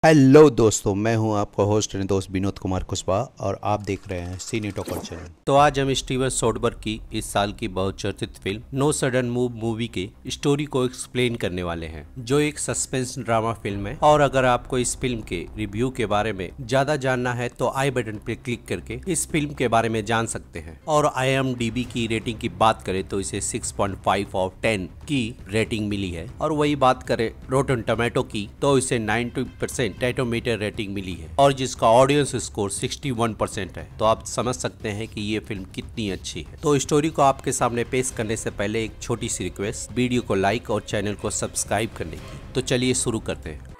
Hello दोस्तों, मैं हूं आपका होस्ट एंड दोस्त विनोद कुमार कुशवाहा और आप देख रहे हैं सिनी टॉकर चैनल। तो आज हम स्टीवन सोडबर्ग की इस साल की बहुचर्चित film no sudden move movie के स्टोरी को एक्सप्लेन करने वाले हैं, जो एक सस्पेंस ड्रामा फिल्म है। और अगर आपको इस फिल्म के रिव्यू के बारे में ज्यादा जानना है तो आई बटन पे क्लिक करके इस फिल्म के बारे में जान सकते हैं। और IMDb की रेटिंग की बात करें तो इसे 6.5 ऑफ 10 की रेटिंग मिली है। और वही बात करें रोटन टोमेटो की तो इसे 90% टैटोमीटर रेटिंग मिली है और जिसका ऑडियंस स्कोर 61% है। तो आप समझ सकते हैं कि ये फिल्म कितनी अच्छी है। तो स्टोरी को आपके सामने पेश करने से पहले एक छोटी सी रिक्वेस्ट, वीडियो को लाइक और चैनल को सब्सक्राइब करने की। तो चलिए शुरू करते हैं।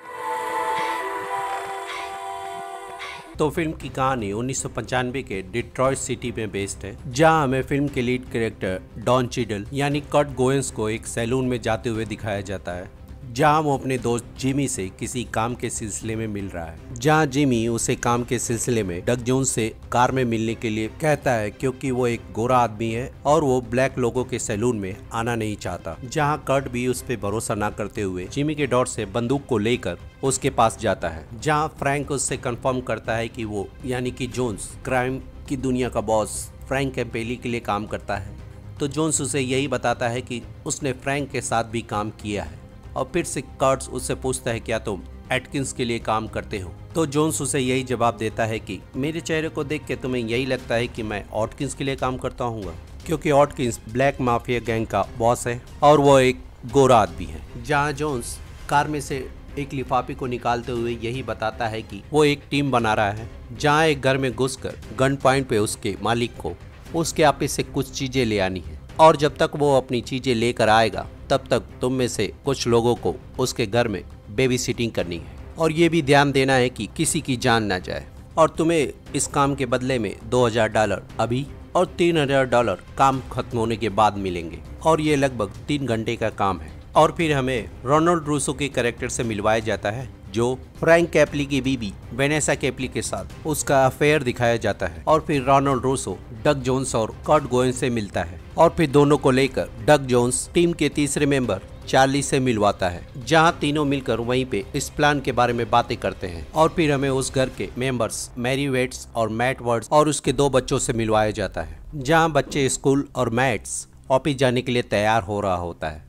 तो फिल्म की कहानी 1995 के डिट्रॉयट सिटी में बेस्ड है, जहां हमें फिल्म के लीड कैरेक्टर डॉन चिडल यानी कर्ट गोएंस को एक सैलून में जाते हुए दिखाया जाता है, जहां वो अपने दोस्त जिमी से किसी काम के सिलसिले में मिल रहा है। जहां जिमी उसे काम के सिलसिले में डग जोन्स से कार में मिलने के लिए कहता है, क्योंकि वो एक गोरा आदमी है और वो ब्लैक लोगों के सैलून में आना नहीं चाहता। जहां कर्ट भी उस पर भरोसा न करते हुए जिमी के डॉट से बंदूक को लेकर उसके पास जाता है। जहां फ्रैंक उससे कंफर्म करता है कि वो यानी कि जोन्स क्राइम की दुनिया का बॉस फ्रैंक कैम्पेली के लिए काम करता है। तो जोन्स उसे यही बताता है कि उसने फ्रैंक के साथ भी काम किया है। और फिर से कर्ट्स उससे पूछता है, क्या तुम एटकिंस के लिए काम करते हो? तो जोन्स उसे यही जवाब देता है कि मेरे चेहरे को देख के तुम्हें यही लगता है कि मैं ऑटकिंस के लिए काम करता हूँ, क्योंकि ऑटकिंस ब्लैक माफिया गैंग का बॉस है और वो एक गोरा आदमी है। जहाँ जोन्स कार में से एक लिफाफे को निकालते हुए यही बताता है कि वो एक टीम बना रहा है, जहाँ एक घर में घुसकर गन पॉइंट पे उसके मालिक को उसके ऑफिस से कुछ चीजें ले आनी है। और जब तक वो अपनी चीजें लेकर आएगा तब तक तुम में से कुछ लोगों को उसके घर में बेबी सिटिंग करनी है और ये भी ध्यान देना है कि किसी की जान ना जाए। और तुम्हें इस काम के बदले में $2000 अभी और $3000 काम खत्म होने के बाद मिलेंगे। और ये लगभग 3 घंटे का काम है। और फिर हमें रोनाल्ड रूसो के कैरेक्टर से मिलवाया जाता है, जो फ्रैंक कैपली की बीबी वेनेसा कैपली के साथ उसका अफेयर दिखाया जाता है। और फिर रोनाल्ड रूसो डग जोन्स और कर्ट गोएंस से मिलता है और फिर दोनों को लेकर डग जोन्स टीम के तीसरे मेंबर चार्ली से मिलवाता है, जहां तीनों मिलकर वहीं पे इस प्लान के बारे में बातें करते हैं। और फिर हमें उस घर के मेंबर्स मैरी वेट्स और मैट वर्ड्स और उसके 2 बच्चों से मिलवाया जाता है, जहां बच्चे स्कूल और मैट्स ऑफिस जाने के लिए तैयार हो रहा होता है।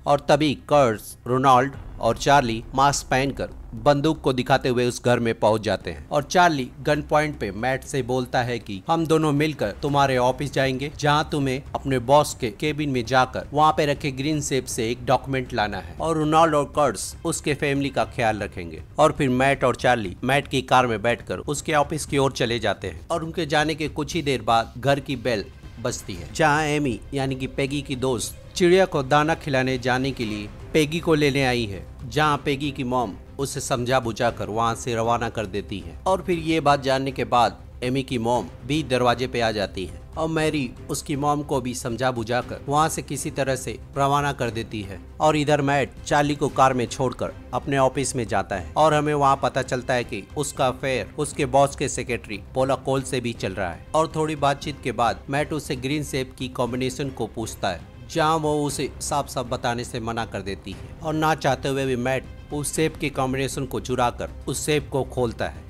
और तभी कर्ट्स, रोनाल्ड और चार्ली मास्क पहनकर बंदूक को दिखाते हुए उस घर में पहुंच जाते हैं। और चार्ली गन पॉइंट पे मैट से बोलता है कि हम दोनों मिलकर तुम्हारे ऑफिस जाएंगे, जहां तुम्हें अपने बॉस के केबिन में जाकर वहां पे रखे ग्रीन सेफ से एक डॉक्यूमेंट लाना है। और रोनाल्ड और कर्ट्स उसके फैमिली का ख्याल रखेंगे। और फिर मैट और चार्ली मैट की कार में बैठकर उसके ऑफिस की ओर चले जाते हैं। और उनके जाने के कुछ ही देर बाद घर की बेल बजती है, जहाँ एमी यानी कि पेगी की दोस्त चिड़िया को दाना खिलाने जाने के लिए पेगी को लेने आई है, जहाँ पेगी की मॉम उसे समझा बुझाकर वहाँ से रवाना कर देती है। और फिर ये बात जानने के बाद एमी की मॉम भी दरवाजे पे आ जाती है और मैरी उसकी मॉम को भी समझा बुझाकर वहाँ से किसी तरह से रवाना कर देती है। और इधर मैट चार्ली को कार में छोड़कर अपने ऑफिस में जाता है और हमें वहाँ पता चलता है कि उसका अफेयर उसके बॉस के सेक्रेटरी पोला कोल से भी चल रहा है। और थोड़ी बातचीत के बाद मैट उससे ग्रीन सेप की कॉम्बिनेशन को पूछता है, जहाँ वो उसे साफ साफ बताने से मना कर देती है। और ना चाहते हुए भी मैट उस सेब के कॉम्बिनेशन को चुरा कर उस सेब को खोलता है,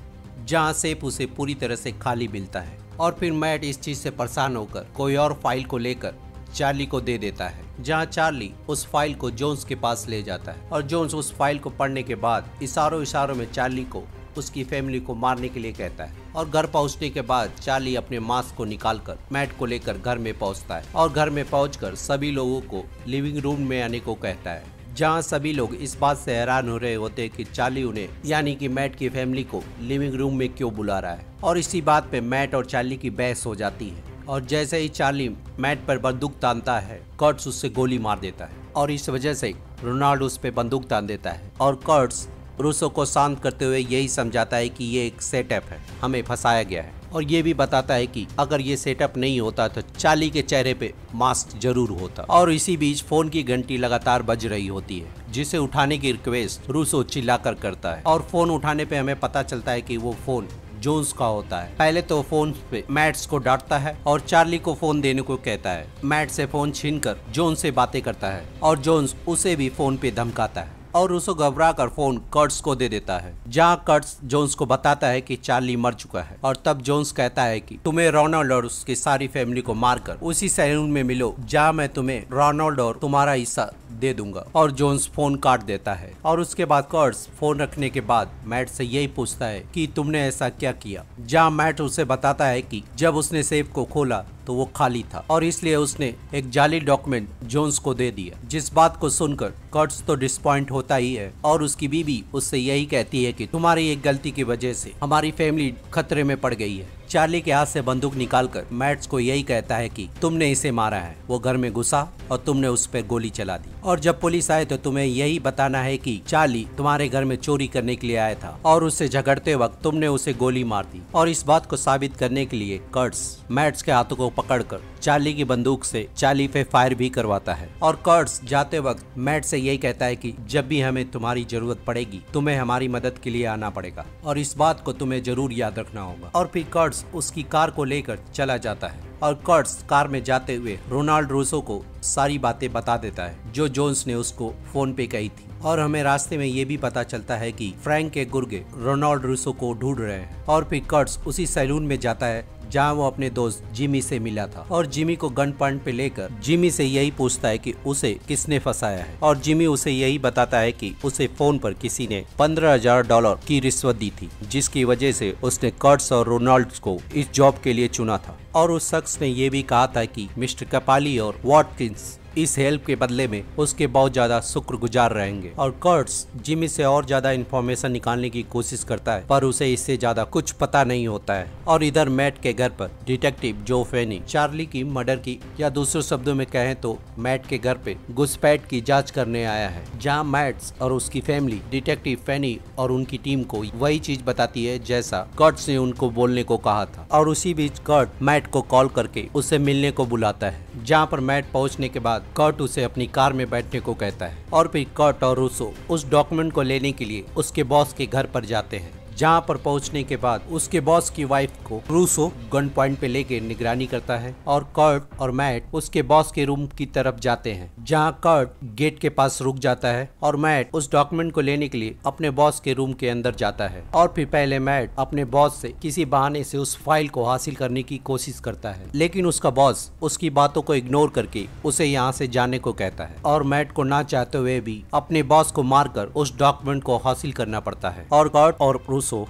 जहाँ सेब उसे पूरी तरह से खाली मिलता है। और फिर मैट इस चीज से परेशान होकर कोई और फाइल को लेकर चार्ली को दे देता है, जहाँ चार्ली उस फाइल को जोन्स के पास ले जाता है। और जोन्स उस फाइल को पढ़ने के बाद इशारों में चार्ली को उसकी फैमिली को मारने के लिए कहता है। और घर पहुंचने के बाद चार्ली अपने मास्क को निकालकर मैट को लेकर घर में पहुंचता है और घर में पहुंचकर सभी लोगों को लिविंग रूम में आने को कहता है, जहां सभी लोग इस बात से हैरान हो रहे होते हैं कि चार्ली उन्हें यानी कि मैट की फैमिली को लिविंग रूम में क्यों बुला रहा है। और इसी बात पे मैट और चार्ली की बहस हो जाती है। और जैसे ही चार्ली मैट पर बंदूक तानता है, कर्ट्स उससे गोली मार देता है और इस वजह से रोनाल्ड उस पर बंदूक तान देता है। और कर्ट्स रूसो को शांत करते हुए यही समझाता है कि ये एक सेटअप है, हमें फंसाया गया है। और ये भी बताता है कि अगर ये सेटअप नहीं होता तो चार्ली के चेहरे पे मास्क जरूर होता। और इसी बीच फोन की घंटी लगातार बज रही होती है, जिसे उठाने की रिक्वेस्ट रूसो चिल्लाकर करता है। और फोन उठाने पे हमें पता चलता है कि वो फोन जोन्स का होता है। पहले तो फोन पे मैट्स को डांटता है और चार्ली को फोन देने को कहता है। मैट से फोन छीनकर जोन्स से बातें करता है और जोन्स उसे भी फोन पे धमकाता है। और रूसो घबरा कर फोन कर्ट्स को दे देता है, जहाँ कर्ट्स जोन्स को बताता है कि चार्ली मर चुका है। और तब जोन्स कहता है कि तुम्हें रोनाल्ड और उसकी सारी फैमिली को मारकर उसी सैलून में मिलो जहाँ मैं तुम्हें रोनाल्ड और तुम्हारा हिस्सा दे दूंगा। और जोन्स फोन काट देता है। और उसके बाद कर्ट्स फोन रखने के बाद मैट से यही पूछता है कि तुमने ऐसा क्या किया, जहाँ मैट उसे बताता है कि जब उसने सेफ को खोला तो वो खाली था और इसलिए उसने एक जाली डॉक्यूमेंट जोन्स को दे दिया। जिस बात को सुनकर कर्ट्स तो डिसपॉइंट होता ही है और उसकी बीवी उससे यही कहती है कि तुम्हारी एक गलती की वजह से हमारी फैमिली खतरे में पड़ गई है। चार्ली के हाथ से बंदूक निकालकर मैट्स को यही कहता है कि तुमने इसे मारा है, वो घर में घुसा और तुमने उस पर गोली चला दी और जब पुलिस आए तो तुम्हें यही बताना है कि चार्ली तुम्हारे घर में चोरी करने के लिए आया था और उससे झगड़ते वक्त तुमने उसे गोली मार दी। और इस बात को साबित करने के लिए कर्ट्स मैट्स के हाथों को पकड़कर चार्ली की बंदूक से चार्ली पे फायर भी करवाता है। और कर्ट्स जाते वक्त मैट से यही कहता है कि जब भी हमें तुम्हारी जरूरत पड़ेगी तुम्हें हमारी मदद के लिए आना पड़ेगा और इस बात को तुम्हें जरूर याद रखना होगा। और फिर कर्ट्स उसकी कार को लेकर चला जाता है और कर्ट्स कार में जाते हुए रोनाल्ड रूसो को सारी बातें बता देता है जो जोन्स ने उसको फोन पे कही थी। और हमें रास्ते में ये भी पता चलता है कि फ्रैंक के गुर्गे रोनाल्ड रूसो को ढूंढ रहे हैं। और फिर कर्ट्स उसी सैलून में जाता है जहाँ वो अपने दोस्त जिमी से मिला था और जिमी को गन पॉइंट पे लेकर जिमी से यही पूछता है कि उसे किसने फंसाया है। और जिमी उसे यही बताता है कि उसे फोन पर किसी ने $15,000 की रिश्वत दी थी, जिसकी वजह से उसने कर्ट्स और रोनाल्ड को इस जॉब के लिए चुना था। और उस शख्स ने यह भी कहा था कि मिस्टर कपाली और वॉटकिंस इस हेल्प के बदले में उसके बहुत ज्यादा शुक्रगुजार रहेंगे। और कर्ट्स जिमी से और ज्यादा इन्फॉर्मेशन निकालने की कोशिश करता है पर उसे इससे ज्यादा कुछ पता नहीं होता है। और इधर मैट के घर पर डिटेक्टिव जो फेनी चार्ली की मर्डर की या दूसरे शब्दों में कहें तो मैट के घर पे घुसपैठ की जांच करने आया है, जहां मैट्स और उसकी फैमिली डिटेक्टिव फेनी और उनकी टीम को वही चीज बताती है जैसा कर्ट्स ने उनको बोलने को कहा था। और उसी बीच कर्ट मैट को कॉल करके उसे मिलने को बुलाता है, जहाँ पर मैट पहुँचने के बाद कर्ट उसे अपनी कार में बैठने को कहता है। और फिर कर्ट और रूसो उस डॉक्यूमेंट को लेने के लिए उसके बॉस के घर पर जाते हैं, जहाँ पर पहुंचने के बाद उसके बॉस की वाइफ को रूसो गन पॉइंट पे लेके निगरानी करता है। और कर्ट और मैट उसके बॉस के रूम की तरफ जाते हैं, जहाँ कर्ट गेट के पास रुक जाता है और मैट उस डॉक्यूमेंट को लेने के लिए अपने बॉस के रूम के अंदर जाता है। और फिर पहले मैट अपने बॉस से किसी बहाने से उस फाइल को हासिल करने की कोशिश करता है, लेकिन उसका बॉस उसकी बातों को इग्नोर करके उसे यहाँ से जाने को कहता है। और मैट को ना चाहते हुए भी अपने बॉस को मारकर उस डॉक्यूमेंट को हासिल करना पड़ता है। और कर्ट और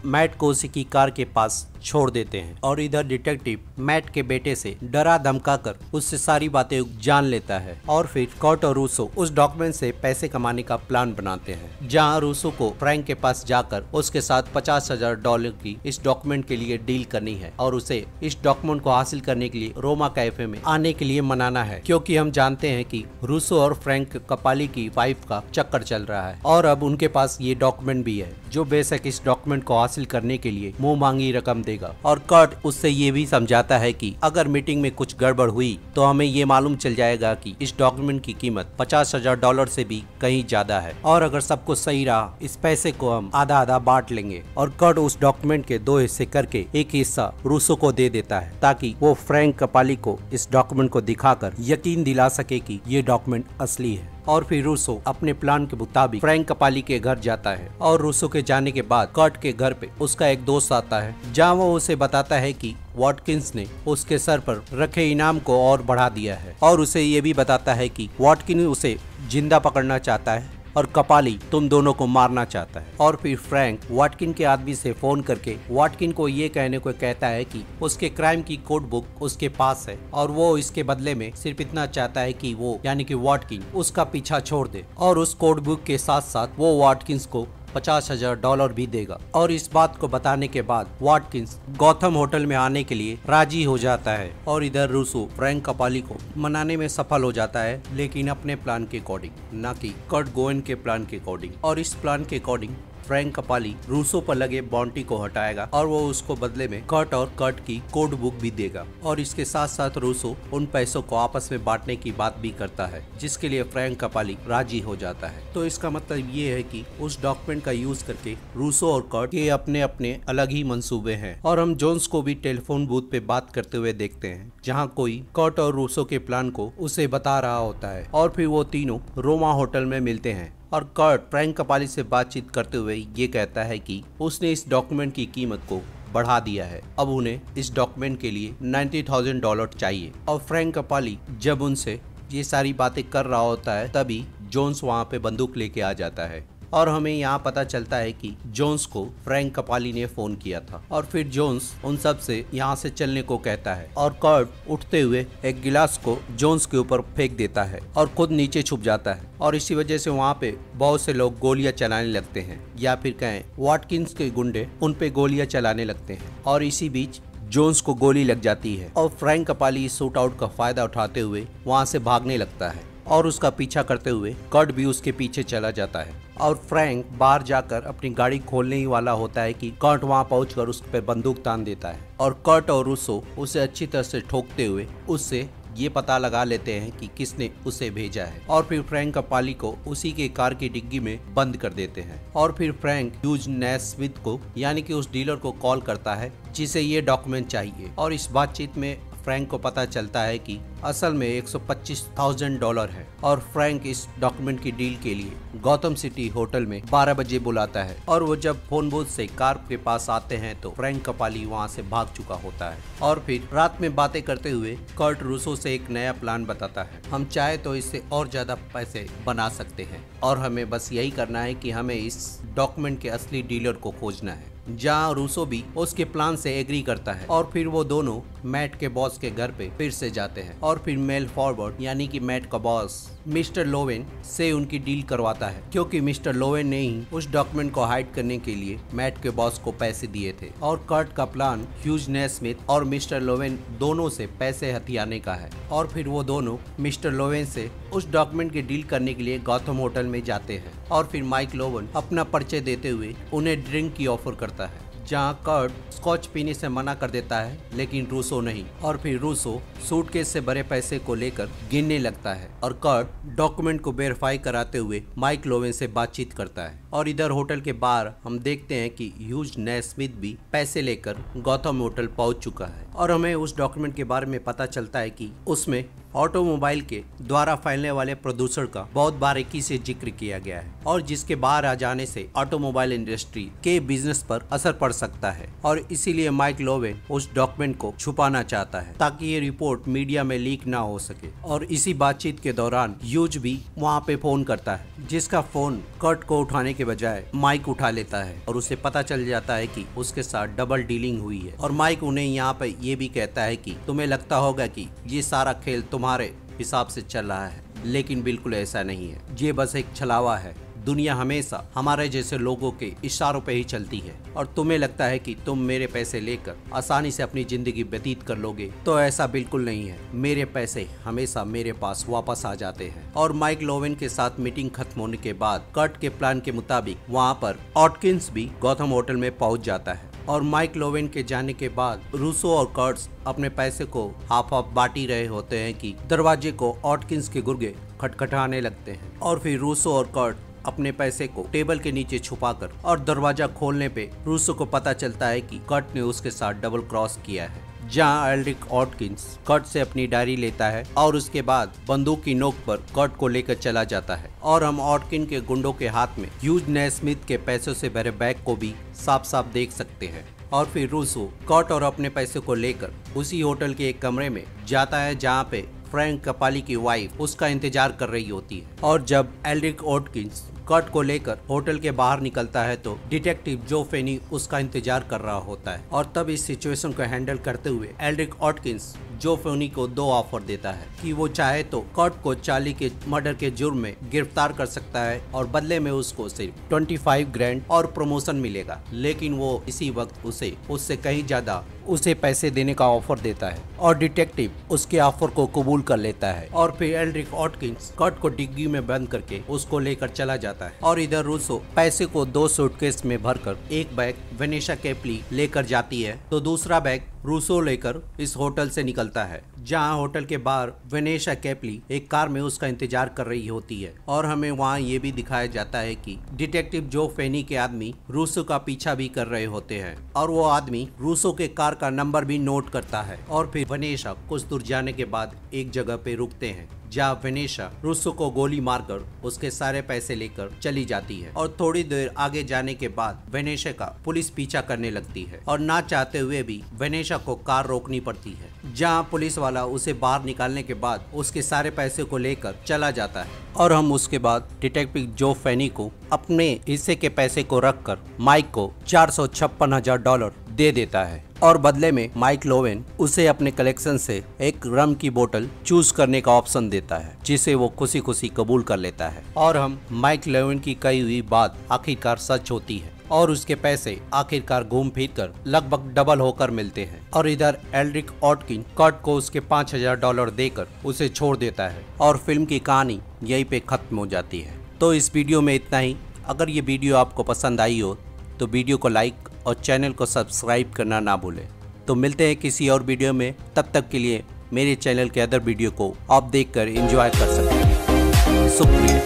मैट को उसी की कार के पास छोड़ देते हैं। और इधर डिटेक्टिव मैट के बेटे से डरा धमका कर उससे सारी बातें जान लेता है। और फिर कर्ट और रूसो उस डॉक्यूमेंट से पैसे कमाने का प्लान बनाते हैं, जहां रूसो को फ्रैंक के पास जाकर उसके साथ $50,000 की इस डॉक्यूमेंट के लिए डील करनी है और उसे इस डॉक्यूमेंट को हासिल करने के लिए रोमा कैफे में आने के लिए मनाना है, क्योंकि हम जानते हैं कि रूसो और फ्रैंक कपाली की वाइफ का चक्कर चल रहा है और अब उनके पास ये डॉक्यूमेंट भी है जो बेशक इस डॉक्यूमेंट को हासिल करने के लिए मुंह मांगी रकम देगा। और कर्ट उससे ये भी समझाता है कि अगर मीटिंग में कुछ गड़बड़ हुई तो हमें ये मालूम चल जाएगा कि इस डॉक्यूमेंट की कीमत $50,000 से भी कहीं ज्यादा है और अगर सब कुछ सही रहा इस पैसे को हम आधा आधा बांट लेंगे। और कर्ट उस डॉक्यूमेंट के 2 हिस्से करके एक हिस्सा रूसो को दे देता है ताकि वो फ्रैंक कपाली को इस डॉक्यूमेंट को दिखाकर यकीन दिला सके कि ये डॉक्यूमेंट असली है। और फिर रूसो अपने प्लान के मुताबिक फ्रैंक कपाली के घर जाता है। और रूसो के जाने के बाद कर्ट के घर पे उसका एक दोस्त आता है, जहाँ वो उसे बताता है कि वॉटकिंस ने उसके सर पर रखे इनाम को और बढ़ा दिया है। और उसे ये भी बताता है कि वॉटकिन उसे जिंदा पकड़ना चाहता है और कपाली तुम दोनों को मारना चाहता है। और फिर फ्रैंक वॉटकिन के आदमी से फोन करके वॉटकिन को ये कहने को कहता है कि उसके क्राइम की कोड बुक उसके पास है और वो इसके बदले में सिर्फ इतना चाहता है कि वो यानी कि वॉटकिन उसका पीछा छोड़ दे और उस कोड बुक के साथ साथ वो वॉटकिंस को $50,000 भी देगा। और इस बात को बताने के बाद वॉटकिंस गौथम होटल में आने के लिए राजी हो जाता है। और इधर रूसो फ्रैंक कपाली को मनाने में सफल हो जाता है, लेकिन अपने प्लान के अकॉर्डिंग, ना कि कर्ट गोएन के प्लान के अकॉर्डिंग। और इस प्लान के अकॉर्डिंग फ्रैंक कपाली रूसो पर लगे बाउंटी को हटाएगा और वो उसको बदले में कर्ट की कोड बुक भी देगा। और इसके साथ साथ रूसो उन पैसों को आपस में बांटने की बात भी करता है, जिसके लिए फ्रैंक कपाली राजी हो जाता है। तो इसका मतलब ये है कि उस डॉक्यूमेंट का यूज करके रूसो और कर्ट के अपने अपने अलग ही मंसूबे हैं। और हम जोन्स को भी टेलीफोन बूथ पे बात करते हुए देखते हैं, जहाँ कोई कर्ट और रूसो के प्लान को उसे बता रहा होता है। और फिर वो तीनों रोमा होटल में मिलते हैं और कर्ट फ्रैंक कपाली से बातचीत करते हुए ये कहता है कि उसने इस डॉक्यूमेंट की कीमत को बढ़ा दिया है, अब उन्हें इस डॉक्यूमेंट के लिए $90,000 चाहिए। और फ्रैंक कपाली जब उनसे ये सारी बातें कर रहा होता है तभी जोन्स वहाँ पे बंदूक लेके आ जाता है और हमें यहाँ पता चलता है कि जोन्स को फ्रैंक कपाली ने फोन किया था। और फिर जोन्स उन सब से यहाँ से चलने को कहता है और कर्ट उठते हुए एक गिलास को जोन्स के ऊपर फेंक देता है और खुद नीचे छुप जाता है और इसी वजह से वहाँ पे बहुत से लोग गोलियां चलाने लगते हैं, या फिर कहें वाटकिंस के गुंडे उन पे गोलियां चलाने लगते हैं। और इसी बीच जोन्स को गोली लग जाती है और फ्रैंक कपाली शूट आउट का फायदा उठाते हुए वहाँ से भागने लगता है और उसका पीछा करते हुए कर्ट भी उसके पीछे चला जाता है। और फ्रैंक बाहर जाकर अपनी गाड़ी खोलने ही वाला होता है कि कर्ट वहां पहुंचकर उस पर बंदूक तान देता है और कर्ट और रूसो उसे अच्छी तरह से ठोकते हुए उससे ये पता लगा लेते हैं कि किसने उसे भेजा है। और फिर फ्रैंक कपाली को उसी के कार की डिग्गी में बंद कर देते हैं। और फिर फ्रैंक ह्यूज नैस्मिथ को यानी कि उस डीलर को कॉल करता है जिसे ये डॉक्यूमेंट चाहिए। और इस बातचीत में फ्रैंक को पता चलता है कि असल में $125,000 है और फ्रैंक इस डॉक्यूमेंट की डील के लिए गौतम सिटी होटल में 12 बजे बुलाता है। और वो जब फोन बूथ से कार के पास आते हैं तो फ्रैंक कपाली वहाँ से भाग चुका होता है। और फिर रात में बातें करते हुए कर्ट रूसो से एक नया प्लान बताता है, हम चाहे तो इससे और ज्यादा पैसे बना सकते हैं और हमें बस यही करना है कि हमें इस डॉक्यूमेंट के असली डीलर को खोजना है। जहाँ रूसो भी उसके प्लान से एग्री करता है और फिर वो दोनों मैट के बॉस के घर पे फिर से जाते हैं और फिर मेल फॉरवर्ड यानी कि मैट का बॉस मिस्टर लोवेन से उनकी डील करवाता है, क्योंकि मिस्टर लोवेन ने ही उस डॉक्यूमेंट को हाइड करने के लिए मैट के बॉस को पैसे दिए थे। और कर्ट का प्लान ह्यूज नैस्मिथ और मिस्टर लोवेन दोनों से पैसे हथियाने का है। और फिर वो दोनों मिस्टर लोवेन से उस डॉक्यूमेंट की डील करने के लिए गौतम होटल में जाते हैं। और फिर माइक लोवेन अपना परिचय देते हुए उन्हें ड्रिंक की ऑफर करता है, जहां कर्ट स्कॉच पीने से मना कर देता है लेकिन रूसो नहीं। और फिर रूसो सूटकेस से भरे पैसे को लेकर गिनने लगता है और कर्ट डॉक्यूमेंट को वेरीफाई कराते हुए माइक लोवेन से बातचीत करता है। और इधर होटल के बाहर हम देखते हैं कि ह्यूज नैस्मिथ भी पैसे लेकर गौतम होटल पहुंच चुका है और हमें उस डॉक्यूमेंट के बारे में पता चलता है कि उसमें ऑटोमोबाइल के द्वारा फैलने वाले प्रदूषण का बहुत बारीकी से जिक्र किया गया है और जिसके बाहर आ जाने से ऑटोमोबाइल इंडस्ट्री के बिजनेस पर असर पड़ सकता है। और इसीलिए माइक लोवेन उस डॉक्यूमेंट को छुपाना चाहता है ताकि ये रिपोर्ट मीडिया में लीक ना हो सके। और इसी बातचीत के दौरान ह्यूज भी वहाँ पे फोन करता है, जिसका फोन कर्ट को उठाने के बजाय माइक उठा लेता है और उसे पता चल जाता है कि उसके साथ डबल डीलिंग हुई है। और माइक उन्हें यहाँ पे ये भी कहता है कि तुम्हें लगता होगा कि ये सारा खेल तुम्हारे हिसाब से चल रहा है, लेकिन बिल्कुल ऐसा नहीं है, ये बस एक छलावा है। दुनिया हमेशा हमारे जैसे लोगों के इशारों पे ही चलती है और तुम्हें लगता है कि तुम मेरे पैसे लेकर आसानी से अपनी जिंदगी व्यतीत कर लोगे, तो ऐसा बिल्कुल नहीं है। मेरे पैसे हमेशा मेरे पास वापस आ जाते हैं। और माइक लोवेन के साथ मीटिंग खत्म होने के बाद कर्ट के प्लान के मुताबिक वहाँ पर ऑटकिंस भी गौतम होटल में पहुँच जाता है। और माइक लोवेन के जाने के बाद रूसो और कर्ट्स अपने पैसे को हाफ हाफ बांट ही रहे होते हैं कि दरवाजे को ऑटकिंस के गुर्गे खटखटाने लगते हैं। और फिर रूसो और कर्ट अपने पैसे को टेबल के नीचे छुपाकर और दरवाजा खोलने पे रूसो को पता चलता है कि कर्ट ने उसके साथ डबल क्रॉस किया है। जहां एल्ड्रिक ऑटकिंस कर्ट से अपनी डायरी लेता है और उसके बाद बंदूक की नोक पर कर्ट को लेकर चला जाता है। और हम ऑटकिन के गुंडों के हाथ में ह्यूज नैस्मिथ के पैसों से भरे बैग को भी साफ साफ देख सकते हैं। और फिर रूसो कर्ट और अपने पैसे को लेकर उसी होटल के एक कमरे में जाता है जहाँ पे फ्रैंक कपाली की वाइफ उसका इंतजार कर रही होती है। और जब एल्ड्रिक ऑटकिंस कर्ट को लेकर होटल के बाहर निकलता है तो डिटेक्टिव जो फेनी उसका इंतजार कर रहा होता है। और तब इस सिचुएशन को हैंडल करते हुए एल्ड्रिक ऑटकिंस जो फेनी को 2 ऑफर देता है कि वो चाहे तो कर्ट को चार्ली के मर्डर के जुर्म में गिरफ्तार कर सकता है और बदले में उसको सिर्फ 25 ग्रैंड और प्रमोशन मिलेगा, लेकिन वो इसी वक्त उससे कहीं ज्यादा उसे पैसे देने का ऑफर देता है और डिटेक्टिव उसके ऑफर को कबूल कर लेता है। और फिर एल्ड्रिक ऑटकिंस कर्ट को डिग्गी में बंद करके उसको लेकर चला जाता है। और इधर रूसो पैसे को 2 सूटकेस में भरकर एक बैग वेनेसा कैपली लेकर जाती है तो दूसरा बैग रूसो लेकर इस होटल से निकलता है, जहां होटल के बाहर वेनेसा कैपली एक कार में उसका इंतजार कर रही होती है। और हमें वहां ये भी दिखाया जाता है कि डिटेक्टिव जो फेनी के आदमी रूसो का पीछा भी कर रहे होते हैं और वो आदमी रूसो के कार का नंबर भी नोट करता है। और फिर वेनेसा कुछ दूर जाने के बाद एक जगह पे रुकते हैं जहाँ वेनेसा रूसो को गोली मारकर उसके सारे पैसे लेकर चली जाती है और थोड़ी देर आगे जाने के बाद वेनेसा का पुलिस पीछा करने लगती है और ना चाहते हुए भी वेनेसा को कार रोकनी पड़ती है, जहाँ पुलिस वाला उसे बाहर निकालने के बाद उसके सारे पैसे को लेकर चला जाता है और हम उसके बाद डिटेक्टिव जो फेनी को अपने हिस्से के पैसे को रखकर माइक को $456,000 दे देता है और बदले में माइक लोवेन उसे अपने कलेक्शन से एक रम की बोतल चूज करने का ऑप्शन देता है, जिसे वो खुशी खुशी कबूल कर लेता है और हम माइक लोवेन की कही हुई बात आखिरकार सच होती है और उसके पैसे आखिरकार घूम फिर कर लगभग डबल होकर मिलते हैं। और इधर एल्ड्रिक ऑटकिन कर्ट को उसके $5,000 देकर उसे छोड़ देता है और फिल्म की कहानी यहीं पे खत्म हो जाती है। तो इस वीडियो में इतना ही। अगर ये वीडियो आपको पसंद आई हो तो वीडियो को लाइक और चैनल को सब्सक्राइब करना ना भूलें। तो मिलते हैं किसी और वीडियो में, तब तक के लिए मेरे चैनल के अदर वीडियो को आप देखकर एंजॉय कर सकते हैं। शुक्रिया।